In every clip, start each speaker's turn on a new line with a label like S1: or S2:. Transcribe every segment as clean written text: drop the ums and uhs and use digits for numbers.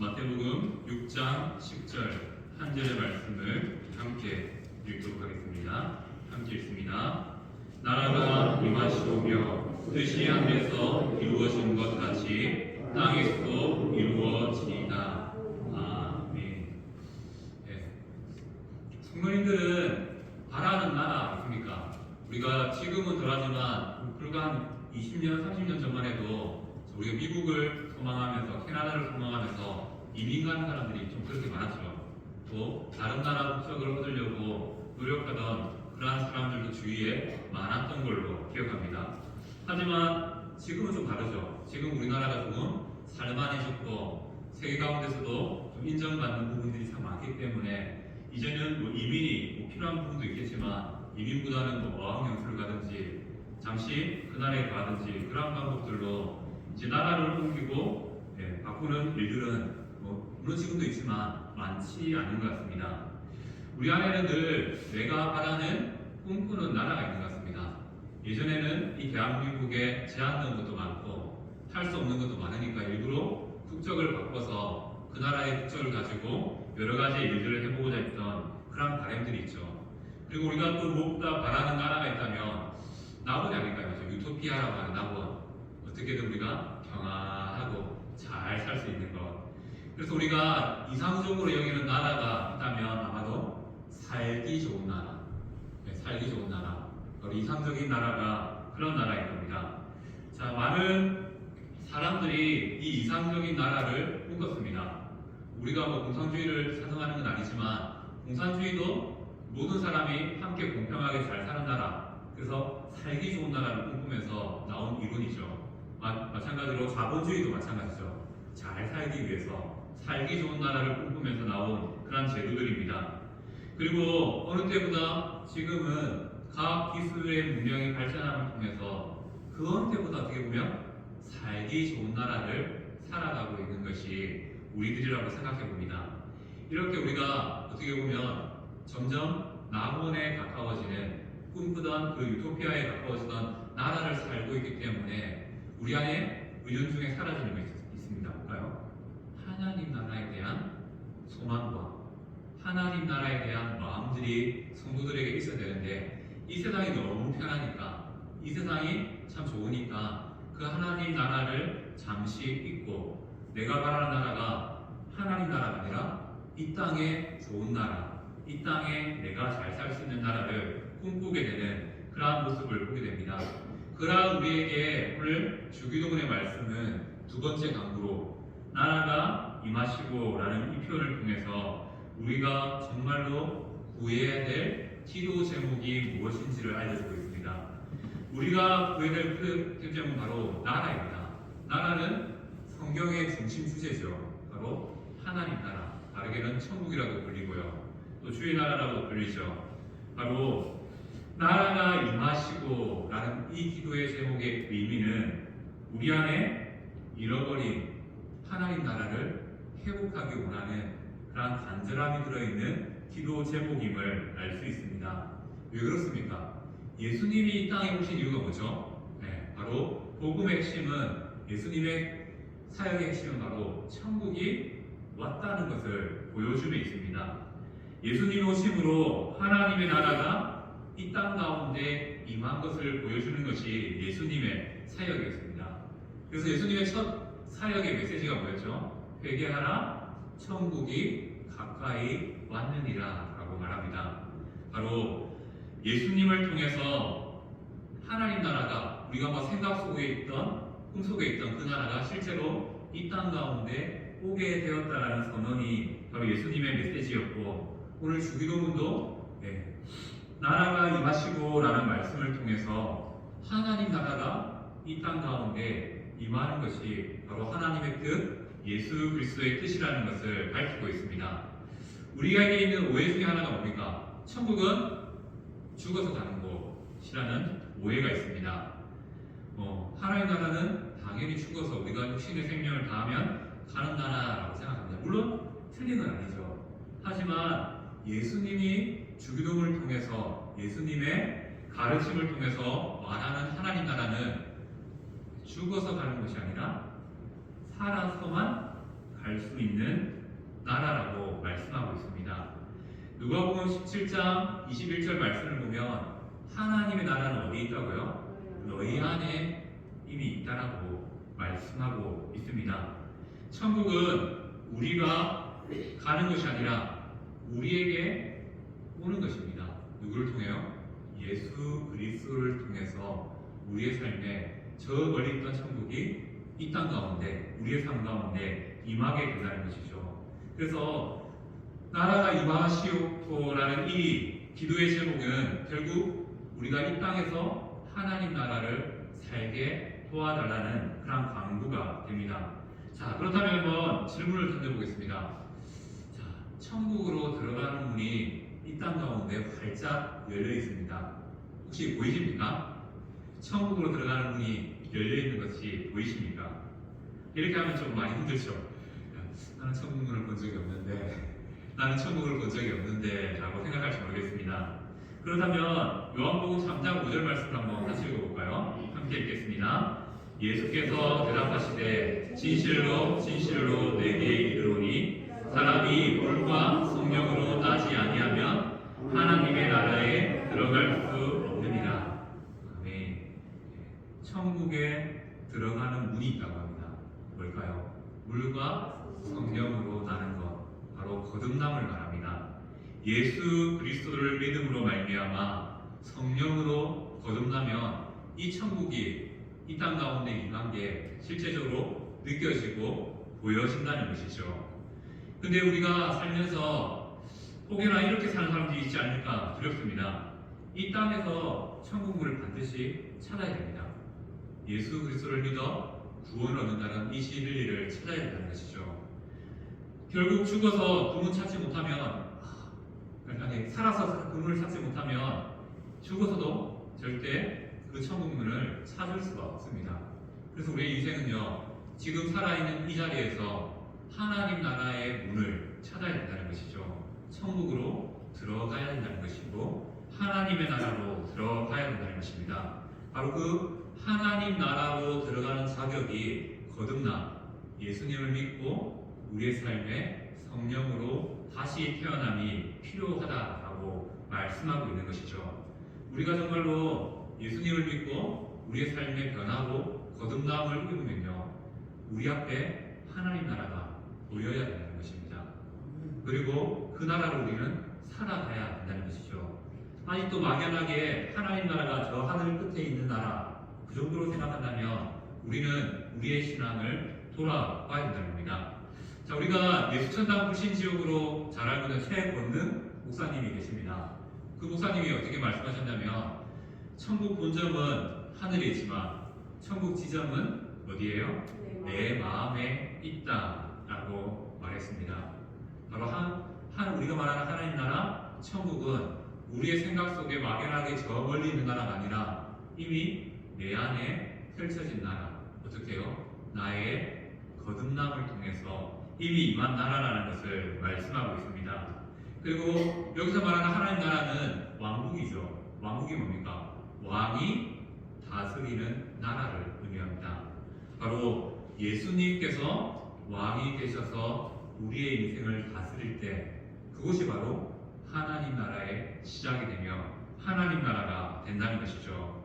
S1: 마태복음 6장 10절 한 절의 말씀을 함께 읽도록 하겠습니다. 함께 읽습니다. 나라가 임하시오며 뜻이 하늘에서 이루어진 것 같이 땅에서도 이루어지이다. 아멘. 성도님들은 바라는 나라 아닙니까? 우리가 지금은 덜하지만 불과 한 20년, 30년 전만 해도 우리가 미국을 소망하면서 캐나다를 소망하면서 이민 가는 사람들이 좀 그렇게 많았죠. 또 다른 나라 국적을 얻으려고 노력하던 그러한 사람들도 주위에 많았던 걸로 기억합니다. 하지만 지금은 좀 다르죠. 지금 우리나라가 좀 살만해졌고 세계 가운데서도 좀 인정받는 부분들이 참 많기 때문에 이제는 이민이 필요한 부분도 있겠지만 이민보다는 어학연수를 가든지 잠시 그 나라에 가든지 그런 방법들로 이제 나라를 옮기고 바꾸는 일들은 물론 지금도 있지만 많지 않은 것 같습니다. 우리 안에는 늘 내가 바라는 꿈꾸는 나라가 있는 것 같습니다. 예전에는 이 대한민국에 제한 넣은 것도 많고 탈 수 없는 것도 많으니까 일부러 국적을 바꿔서 그 나라의 국적을 가지고 여러 가지 일들을 해보고자 했던 그런 바람들이 있죠. 그리고 우리가 또 무엇보다 바라는 나라가 있다면 낙원이 아닐까요? 유토피아라고 하는 낙원. 어떻게든 우리가 평안하고 잘 살 수 있는 것. 그래서 우리가 이상적으로 여기는 나라가 있다면 아마도 살기 좋은 나라. 살기 좋은 나라. 바로 이상적인 나라가 그런 나라일 겁니다. 자, 많은 사람들이 이 이상적인 나라를 꿈꿨습니다. 우리가 공산주의를 찬성하는 건 아니지만 공산주의도 모든 사람이 함께 공평하게 잘 사는 나라. 그래서 살기 좋은 나라를 꿈꾸면서 나온 이론이죠. 마찬가지로 자본주의도 마찬가지죠. 잘 살기 위해서 살기 좋은 나라를 꿈꾸면서 나온 그런 제도들입니다. 그리고 어느 때보다 지금은 과학 기술의 문명이 발전함을 통해서 그 어느 때보다 어떻게 보면 살기 좋은 나라를 살아가고 있는 것이 우리들이라고 생각해 봅니다. 이렇게 우리가 어떻게 보면 점점 낙원에 가까워지는 꿈꾸던 그 유토피아에 가까워지던 나라를 살고 있기 때문에 우리 안에 은연중에 사라지는 것이 있습니다. 볼까요? 하나님 나라에 대한 소망과 하나님 나라에 대한 마음들이 성도들에게 있어야 되는데 이 세상이 너무 편하니까 이 세상이 참 좋으니까 그 하나님 나라를 잠시 잊고 내가 바라는 나라가 하나님 나라가 아니라 이 땅의 좋은 나라, 이 땅에 내가 잘 살 수 있는 나라를 꿈꾸게 되는 그러한 모습을 보게 됩니다. 그러한 우리에게 오늘 주기도문의 말씀은 두 번째 강구로 나라가 임하시고 라는 이 표현을 통해서 우리가 정말로 구해야 될 기도 제목이 무엇인지를 알려주고 있습니다. 우리가 구해야 될 기도 제목은 바로 나라입니다. 나라는 성경의 중심 주제죠. 바로 하나님 나라, 다르게는 천국이라고 불리고요. 또 주의 나라라고 불리죠. 바로 나라가 임하시고 라는 이 기도의 제목의 의미는 우리 안에 잃어버린 하나님 나라를 회복하기 원하는 그런 간절함이 들어있는 기도 제목임을 알 수 있습니다. 왜 그렇습니까? 예수님이 이 땅에 오신 이유가 뭐죠? 바로 복음의 핵심은 예수님의 사역의 핵심은 바로 천국이 왔다는 것을 보여줌에 있습니다. 예수님 오심으로 하나님의 나라가 이 땅 가운데 임한 것을 보여주는 것이 예수님의 사역이었습니다. 그래서 예수님의 첫 사역의 메시지가 뭐였죠? 회개하라, 천국이 가까이 왔느니라 라고 말합니다. 바로 예수님을 통해서 하나님 나라가 우리가 생각 속에 있던 꿈속에 있던 그 나라가 실제로 이 땅 가운데 오게 되었다라는 선언이 바로 예수님의 메시지였고 오늘 주기도문도 나라가 임하시고 라는 말씀을 통해서 하나님 나라가 이 땅 가운데 임하는 것이 바로 하나님의 뜻, 예수 그리스도의 뜻이라는 것을 밝히고 있습니다. 우리에게 있는 오해 중에 하나가 뭡니까? 천국은 죽어서 가는 곳이라는 오해가 있습니다. 하나님 나라는 당연히 죽어서 우리가 육신의 생명을 다하면 가는 나라라고 생각합니다. 물론 틀린 건 아니죠. 하지만 예수님이 주기도문을 통해서 예수님의 가르침을 통해서 말하는 하나님 나라는 죽어서 가는 것이 아니라 살아서만 갈 수 있는 나라라고 말씀하고 있습니다. 누가복음 17장 21절 말씀을 보면 하나님의 나라는 어디 있다고요? 너희 안에 이미 있다라고 말씀하고 있습니다. 천국은 우리가 가는 것이 아니라 우리에게 오는 것입니다. 누구를 통해요? 예수 그리스도를 통해서 우리의 삶에 저 멀리 있던 천국이 이 땅 가운데 우리의 삶 가운데 임하게 된다는 것이죠. 그래서 나라가 임하시오라는 이 기도의 제목은 결국 우리가 이 땅에서 하나님 나라를 살게 도와달라는 그런 강구가 됩니다. 자, 그렇다면 한번 질문을 던져보겠습니다. 자, 천국으로 들어가는 문이 이 땅 가운데 활짝 열려 있습니다. 혹시 보이십니까? 천국으로 들어가는 문이 열려 있는 것이 보이십니까? 이렇게 하면 좀 많이 힘들죠. 나는 천국 문을 본 적이 없는데, 나는 천국을 본 적이 없는데 라고 생각할지 모르겠습니다. 그렇다면 요한복음 3장 5절 말씀을 한번 같이 읽어볼까요? 함께 읽겠습니다. 예수께서 대답하시되 진실로 진실로 내게 이르노니 사람이 물과 성령으로 나지 아니하면 하나님의 나라에 들어갈 수 없느니라. 아멘. 천국에 들어가는 문이 있다고 합니다. 뭘까요? 물과 성령으로 나는 것, 바로 거듭남을 말합니다. 예수 그리스도를 믿음으로 말미암아 성령으로 거듭나면 이 천국이 이 땅 가운데 임한 게 실제적으로 느껴지고 보여진다는 것이죠. 근데 우리가 살면서 혹여나 이렇게 사는 사람들이 있지 않을까 두렵습니다. 이 땅에서 천국문을 반드시 찾아야 됩니다. 예수 그리스도를 믿어 구원을 얻는다는 이 진리를 찾아야 된다는 것이죠. 결국 죽어서 그 문 찾지 못하면, 아니 살아서 그 문을 찾지 못하면 죽어서도 절대 그 천국문을 찾을 수가 없습니다. 그래서 우리의 인생은요, 지금 살아있는 이 자리에서 하나님 나라의 문을 찾아야 된다는 것이죠. 천국으로 들어가야 된다는 것이고 하나님의 나라로 들어가야 된다는 것입니다. 바로 그 하나님 나라로 들어가는 자격이 거듭남, 예수님을 믿고 우리의 삶에 성령으로 다시 태어남이 필요하다라고 말씀하고 있는 것이죠. 우리가 정말로 예수님을 믿고 우리의 삶에 변하고 거듭남을 입으면요, 우리 앞에 하나님 나라가 보여야 된다는 것입니다. 그리고 그 나라로 우리는 살아가야 된다는 것이죠. 아직도 막연하게 하나님 나라가 저 하늘 끝에 있는 나라, 그 정도로 생각한다면 우리는 우리의 신앙을 돌아봐야 된다는 겁니다. 자, 우리가 예수천당 불신지옥으로 잘 알고 있는 최권능 목사님이 계십니다. 그 목사님이 어떻게 말씀하셨냐면, 천국 본점은 하늘에 있지만 천국 지점은 어디예요? 내 마음에 있다 라고 말했습니다. 바로 우리가 말하는 하나님 나라, 천국은 우리의 생각 속에 막연하게 저 멀리 있는 나라가 아니라 이미 내 안에 펼쳐진 나라. 어떻게 해요? 나의 거듭남을 통해서 이미 임한 나라라는 것을 말씀하고 있습니다. 그리고 여기서 말하는 하나님 나라는 왕국이죠. 왕국이 뭡니까? 왕이 다스리는 나라를 의미합니다. 바로 예수님께서 왕이 되셔서 우리의 인생을 다스릴 때 그것이 바로 하나님 나라의 시작이 되며 하나님 나라가 된다는 것이죠.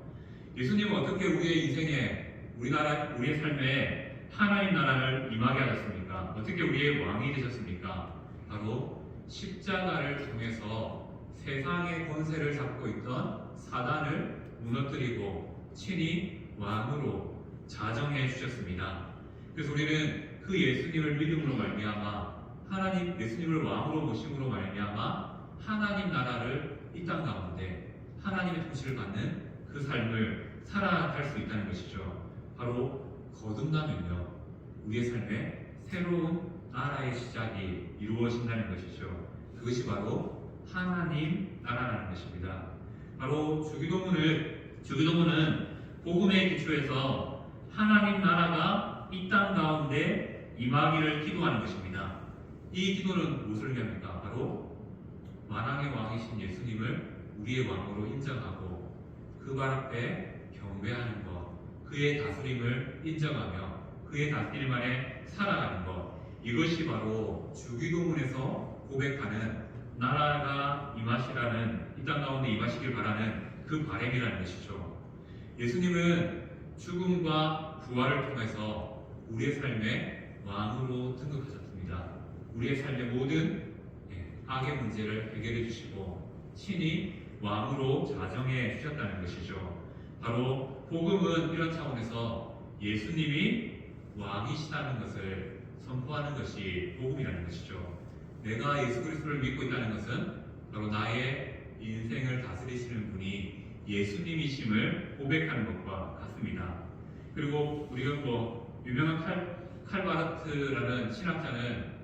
S1: 예수님은 어떻게 우리의 인생에 우리의 삶에 하나님 나라를 임하게 하셨습니까? 어떻게 우리의 왕이 되셨습니까? 바로 십자가를 통해서 세상의 권세를 잡고 있던 사단을 무너뜨리고 친히 왕으로 자정해 주셨습니다. 그래서 우리는 그 예수님을 믿음으로 말미암아 예수님을 왕으로 모심으로 말미암아 하나님 나라를 이 땅 가운데 하나님의 통치를 받는 그 삶을 살아갈 수 있다는 것이죠. 바로 거듭나면요, 우리의 삶에 새로운 나라의 시작이 이루어진다는 것이죠. 그것이 바로 하나님 나라라는 것입니다. 바로 주기도문은 복음의 기초에서 하나님 나라가 이 땅 가운데 임하기를 기도하는 것입니다. 이 기도는 무엇을 의미합니까? 바로 만왕의 왕이신 예수님을 우리의 왕으로 인정하고 그 발 앞에 경배하는 것, 그의 다스림을 인정하며 그의 다스림 안에 살아가는 것, 이것이 바로 주기도문에서 고백하는 나라가 임하시라는, 이 땅 가운데 임하시길 바라는 그 바람이라는 것이죠. 예수님은 죽음과 부활을 통해서 우리의 삶의 왕으로 등극하셨습니다. 우리의 삶의 모든 악의 문제를 해결해 주시고 친히 왕으로 자정해 주셨다는 것이죠. 바로 복음은 이런 차원에서 예수님이 왕이시다는 것을 선포하는 것이 복음이라는 것이죠. 내가 예수 그리스도를 믿고 있다는 것은 바로 나의 인생을 다스리시는 분이 예수님이심을 고백하는 것과 같습니다. 그리고 우리가 유명한 칼바르트라는 신학자는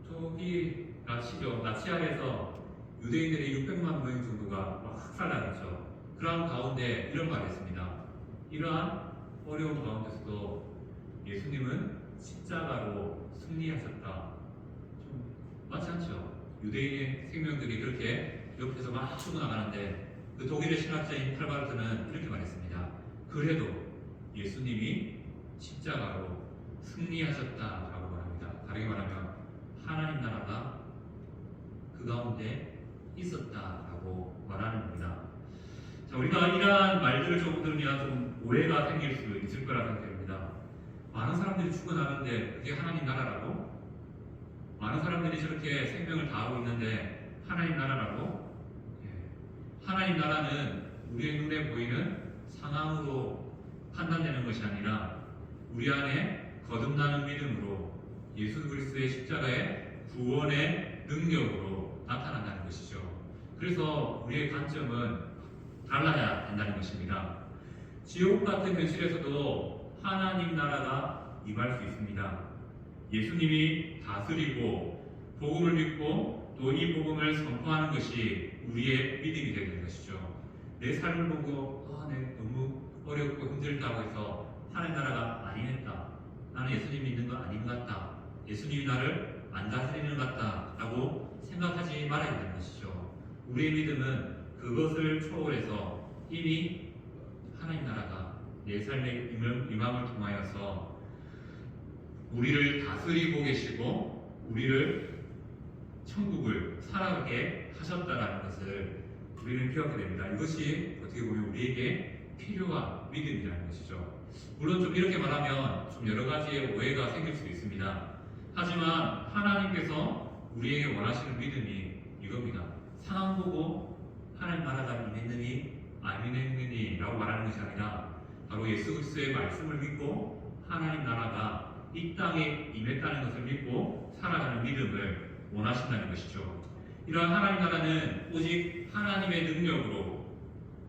S1: 저기 나치아에서 유대인들이 600만 명 정도가 학살당했죠. 그러한 가운데 이런 말을 했습니다. 이러한 어려운 가운데서도 예수님은 십자가로 승리하셨다. 좀 맞지 않죠? 유대인의 생명들이 그렇게 옆에서 막 죽어나가는데 그 독일의 신학자인 칼바르트는 이렇게 말했습니다. 그래도 예수님이 십자가로 승리하셨다라고 말합니다. 다르게 말하면 하나님 나라가 그 가운데 있었다라고 말하는 겁니다. 자, 우리가 이러한 말들을 조금 들으면 좀 오해가 생길 수 있을 거라 생각됩니다. 많은 사람들이 죽어나는데 그게 하나님 나라라고? 많은 사람들이 저렇게 생명을 다하고 있는데 하나님 나라라고? 하나님 나라는 우리의 눈에 보이는 상황으로 판단되는 것이 아니라 우리 안에 거듭나는 믿음으로 예수 그리스도의 십자가의 구원의 능력으로 나타난다는 것이죠. 그래서 우리의 관점은 달라야 한다는 것입니다. 지옥 같은 현실에서도 하나님 나라가 임할 수 있습니다. 예수님이 다스리고 복음을 믿고 또 이 복음을 선포하는 것이 우리의 믿음이 되는 것이죠. 내 삶을 보고 너무 어렵고 힘들다고 해서 하나님 나라가 아니겠다. 나는 예수님 믿는 거 아닌 것 같다. 예수님이 나를 안 다스리는 것 같다라고 생각하지 말아야 되는 것이죠. 우리의 믿음은 그것을 초월해서 이미 하나님 나라가 내 삶의 임함을 통하여서 우리를 다스리고 계시고 우리를 천국을 살아가게 하셨다는 것을 우리는 기억하게 됩니다. 이것이 어떻게 보면 우리에게 필요한 믿음이라는 것이죠. 물론 좀 이렇게 말하면 좀 여러 가지의 오해가 생길 수 있습니다. 하지만 하나님께서 우리에게 원하시는 믿음이 이겁니다. 상황 보고 하나님 나라가 임했느니 안 임했느니 라고 말하는 것이 아니라 바로 예수 그리스도의 말씀을 믿고 하나님 나라가 이 땅에 임했다는 것을 믿고 살아가는 믿음을 원하신다는 것이죠. 이러한 하나님 나라는 오직 하나님의 능력으로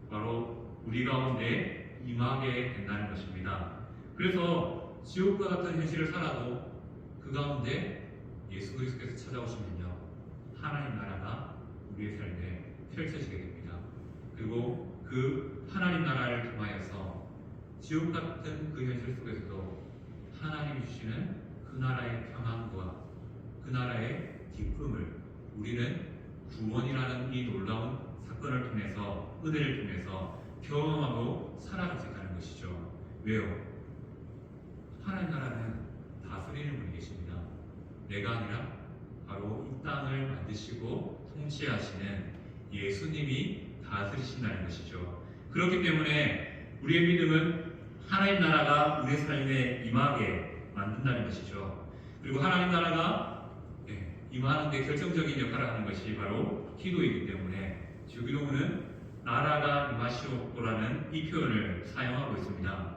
S1: 바로 우리 가운데 임하게 된다는 것입니다. 그래서 지옥과 같은 현실을 살아도 그 가운데 예수 그리스도께서 찾아오시면요 하나님 나라가 우리의 삶에 펼쳐지게 됩니다. 그리고 그 하나님 나라를 통하여서 지옥 같은 그 현실 속에서도 하나님이 주시는 그 나라의 평안과 그 나라의 기쁨을 우리는 구원이라는 이 놀라운 사건을 통해서 은혜를 통해서 경험하고 살아갈 수 있다는 것이죠. 왜요? 하나님 나라는 다스리는 분이 계십니다. 내가 아니라 바로 이 땅을 만드시고 통치하시는 예수님이 다스리신다는 것이죠. 그렇기 때문에 우리의 믿음은 하나님 나라가 우리의 삶에 임하게 만든다는 것이죠. 그리고 하나님 나라가 임하는 데 결정적인 역할을 하는 것이 바로 기도이기 때문에 주기도문은 나라가 임하시오라는 이 표현을 사용하고 있습니다.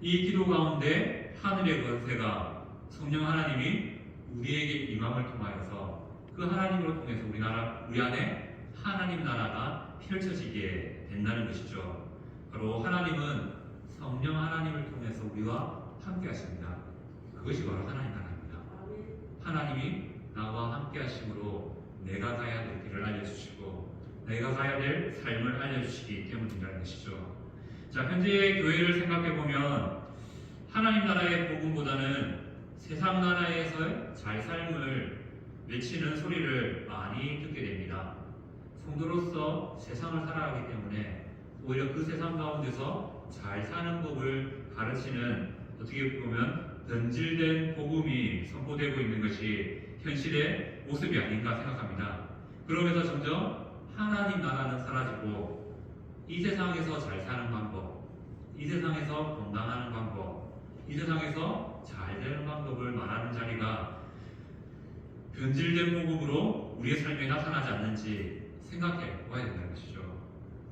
S1: 이 기도 가운데 하늘의 권세가 성령 하나님이 우리에게 임함을 통하여서 그 하나님으로 통해서 우리 안에 하나님 나라가 펼쳐지게 된다는 것이죠. 바로 하나님은 성령 하나님을 통해서 우리와 함께 하십니다. 그것이 바로 하나님 나라입니다. 하나님이 나와 함께 하심으로 내가 가야 될 길을 알려주시고 내가 가야 될 삶을 알려주시기 때문이라는 것이죠. 자, 현재의 교회를 생각해보면 하나님 나라의 복음보다는 세상 나라에서 잘 삶을 외치는 소리를 많이 듣게 됩니다. 성도로서 세상을 살아가기 때문에 오히려 그 세상 가운데서 잘 사는 법을 가르치는 어떻게 보면 변질된 복음이 선포되고 있는 것이 현실의 모습이 아닌가 생각합니다. 그러면서 점점 하나님 나라는 사라지고 이 세상에서 잘 사는 방법, 이 세상에서 건강하는 방법, 이 세상에서 잘 되는 방법을 말하는 자리가 변질된 복음으로 우리의 삶에 나타나지 않는지 생각해 보아야 된다는 것이죠.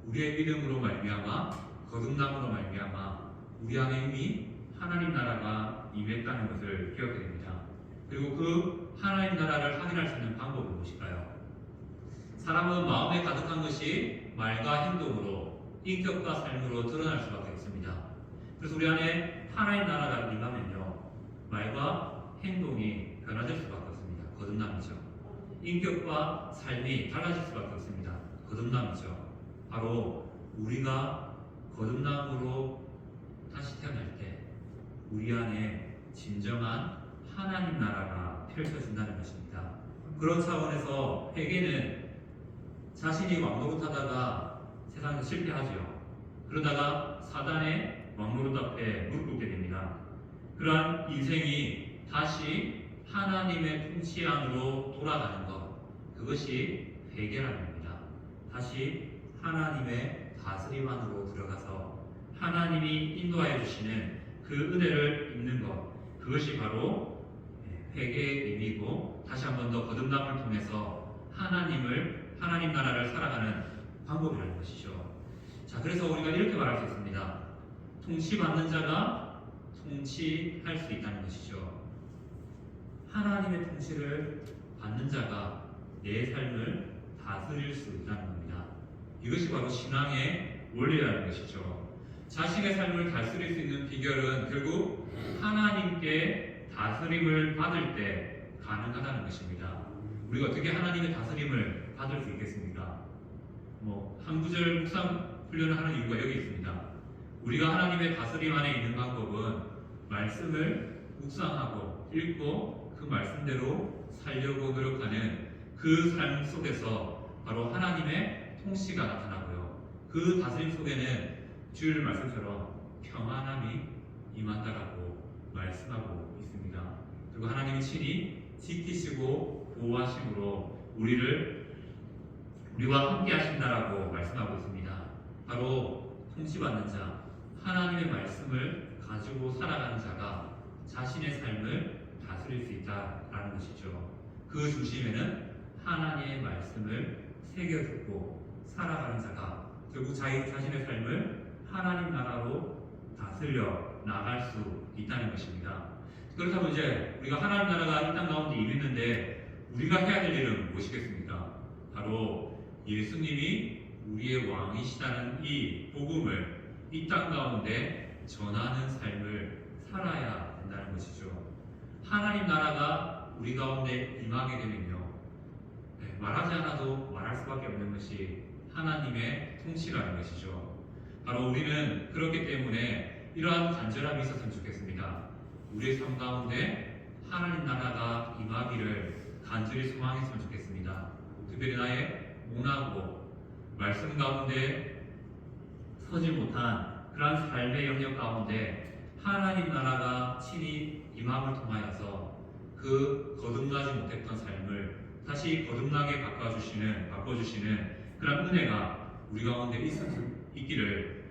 S1: 우리의 믿음으로 말미암아 거듭남으로 말미암아 우리 안에 이미 하나님 나라가 임했다는 것을 기억해야 됩니다. 그리고 그 하나님 나라를 확인할 수 있는 방법은 무엇일까요? 사람은 마음에 가득한 것이 말과 행동으로, 인격과 삶으로 드러날 수밖에 없습니다. 그래서 우리 안에 하나님 나라가 임하면요, 말과 행동이 변화될 수밖에 없습니다. 거듭남이죠. 인격과 삶이 달라질 수밖에 없습니다. 거듭남이죠. 바로 우리가 거듭남으로 다시 태어날 때 우리 안에 진정한 하나님 나라가 펼쳐진다는 것입니다. 그런 차원에서 회개는 자신이 왕노릇하다가 세상에서 실패하죠. 그러다가 사단의 왕노릇 앞에 무릎 꿇게 됩니다. 그러한 인생이 다시 하나님의 통치 안으로 돌아가는 것, 그것이 회개라는 겁니다. 다시 하나님의 다스림 안으로 들어가서 하나님이 인도하여 주시는 그 은혜를 입는 것, 그것이 바로 회개의 의미이고 다시 한 번 더 거듭남을 통해서 하나님 나라를 살아가는 방법이라는 것이죠. 자, 그래서 우리가 이렇게 말할 수 있습니다. 통치받는 자가 통치할 수 있다는 것이죠. 하나님의 통치를 받는 자가 내 삶을 다스릴 수 있다는 겁니다. 이것이 바로 신앙의 원리라는 것이죠. 자신의 삶을 다스릴 수 있는 비결은 결국 하나님께 다스림을 받을 때 가능하다는 것입니다. 우리가 어떻게 하나님의 다스림을 받을 수 있겠습니까? 한 구절 묵상 훈련을 하는 이유가 여기 있습니다. 우리가 하나님의 다스림 안에 있는 방법은 말씀을 묵상하고 읽고 그 말씀대로 살려고 노력하는 그 삶 속에서 바로 하나님의 통치가 나타나고요. 그 다스림 속에는 주일 말씀처럼 평안함이 임한다라고 말씀하고 있습니다. 그리고 하나님이 친히 지키시고 보호하심으로 우리와 함께 하신다라고 말씀하고 있습니다. 바로 통치받는 자, 하나님의 말씀을 가지고 살아가는 자가 자신의 삶을 다스릴 수 있다라는 것이죠. 그 중심에는 하나님의 말씀을 새겨듣고 살아가는 자가 결국 자신의 삶을 하나님 나라로 다스려 나갈 수 있다는 것입니다. 그렇다면 이제 우리가 하나님 나라가 이 땅 가운데 임했는데 우리가 해야 될 일은 무엇이겠습니까? 바로 예수님이 우리의 왕이시다는 이 복음을 이 땅 가운데 전하는 삶을 살아야 된다는 것이죠. 하나님 나라가 우리 가운데 임하게 되면요, 말하지 않아도 말할 수밖에 없는 것이 하나님의 통치라는 것이죠. 바로 우리는 그렇기 때문에 이러한 간절함이 있었으면 좋겠습니다. 우리의 삶 가운데 하나님 나라가 임하기를 간절히 소망했으면 좋겠습니다. 특별히 나의 모나고 말씀 가운데 서지 못한 그러한 삶의 영역 가운데 하나님 나라가 친히 임함을 통하여서 그 거듭나지 못했던 삶을 다시 거듭나게 바꿔주시는 그런 은혜가 우리 가운데 있기를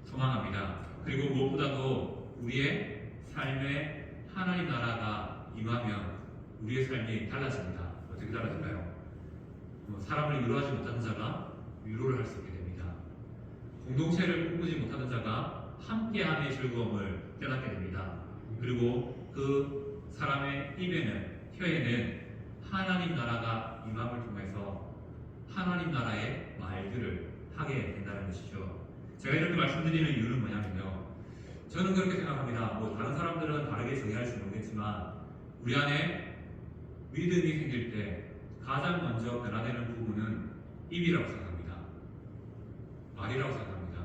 S1: 소망합니다. 그리고 무엇보다도 우리의 삶에 하나님 나라가 임하면 우리의 삶이 달라집니다. 어떻게 달라질까요? 사람을 위로하지 못하는 자가 위로를 할 수 있게 됩니다. 공동체를 꿈꾸지 못하는 자가 함께함의 즐거움을 깨닫게 됩니다. 그리고 그 사람의 혀에는 하나님 나라가 임함을 통해서 하나님 나라의 말들을 하게 된다는 것이죠. 제가 이렇게 말씀드리는 이유는 뭐냐면요, 저는 그렇게 생각합니다. 다른 사람들은 다르게 정의할지 모르겠지만 우리 안에 믿음이 생길 때 가장 먼저 변화되는 부분은 입이라고 생각합니다. 말이라고 생각합니다.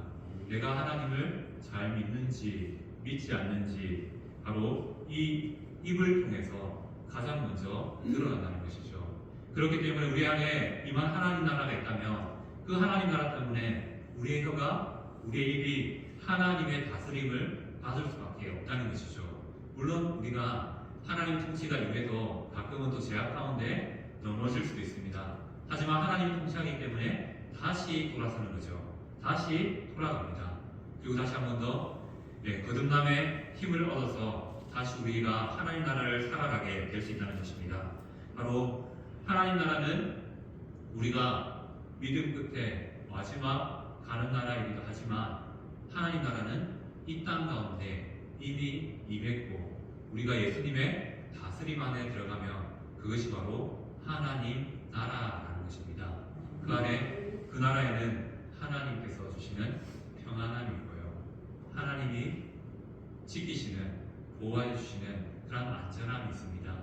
S1: 내가 하나님을 잘 믿는지 믿지 않는지 바로 이 입을 통해서 가장 먼저 드러난다는 것이죠. 그렇기 때문에 우리 안에 임한 하나님 나라가 있다면 그 하나님 나라 때문에 우리의 혀가, 우리의 입이 하나님의 다스림을 받을 수밖에 없다는 것이죠. 물론 우리가 하나님 통치가 임해도 가끔은 또 제약 가운데 넘어질 수도 있습니다. 하지만 하나님 통치하기 때문에 다시 돌아서는 거죠. 다시 돌아갑니다. 그리고 다시 한 번 더 거듭남의 힘을 얻어서 다시 우리가 하나님 나라를 살아가게 될 수 있다는 것입니다. 바로 하나님 나라는 우리가 믿음 끝에 마지막 가는 나라이기도 하지만 하나님 나라는 이 땅 가운데 이미 임했고 우리가 예수님의 다스림 안에 들어가면 그것이 바로 하나님 나라라는 것입니다. 그 안에 그 나라에는 하나님께서 주시는 평안함이 있고요. 하나님이 지키시는 보호해 주시는 그런 안전함이 있습니다.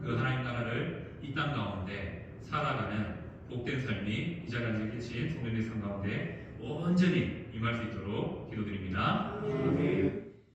S1: 그 하나님 나라를 이 땅 가운데 살아가는 복된 삶이 이 자리에 앉아 계신 성도님의 삶 가운데 온전히 임할 수 있도록 기도드립니다.
S2: 아멘.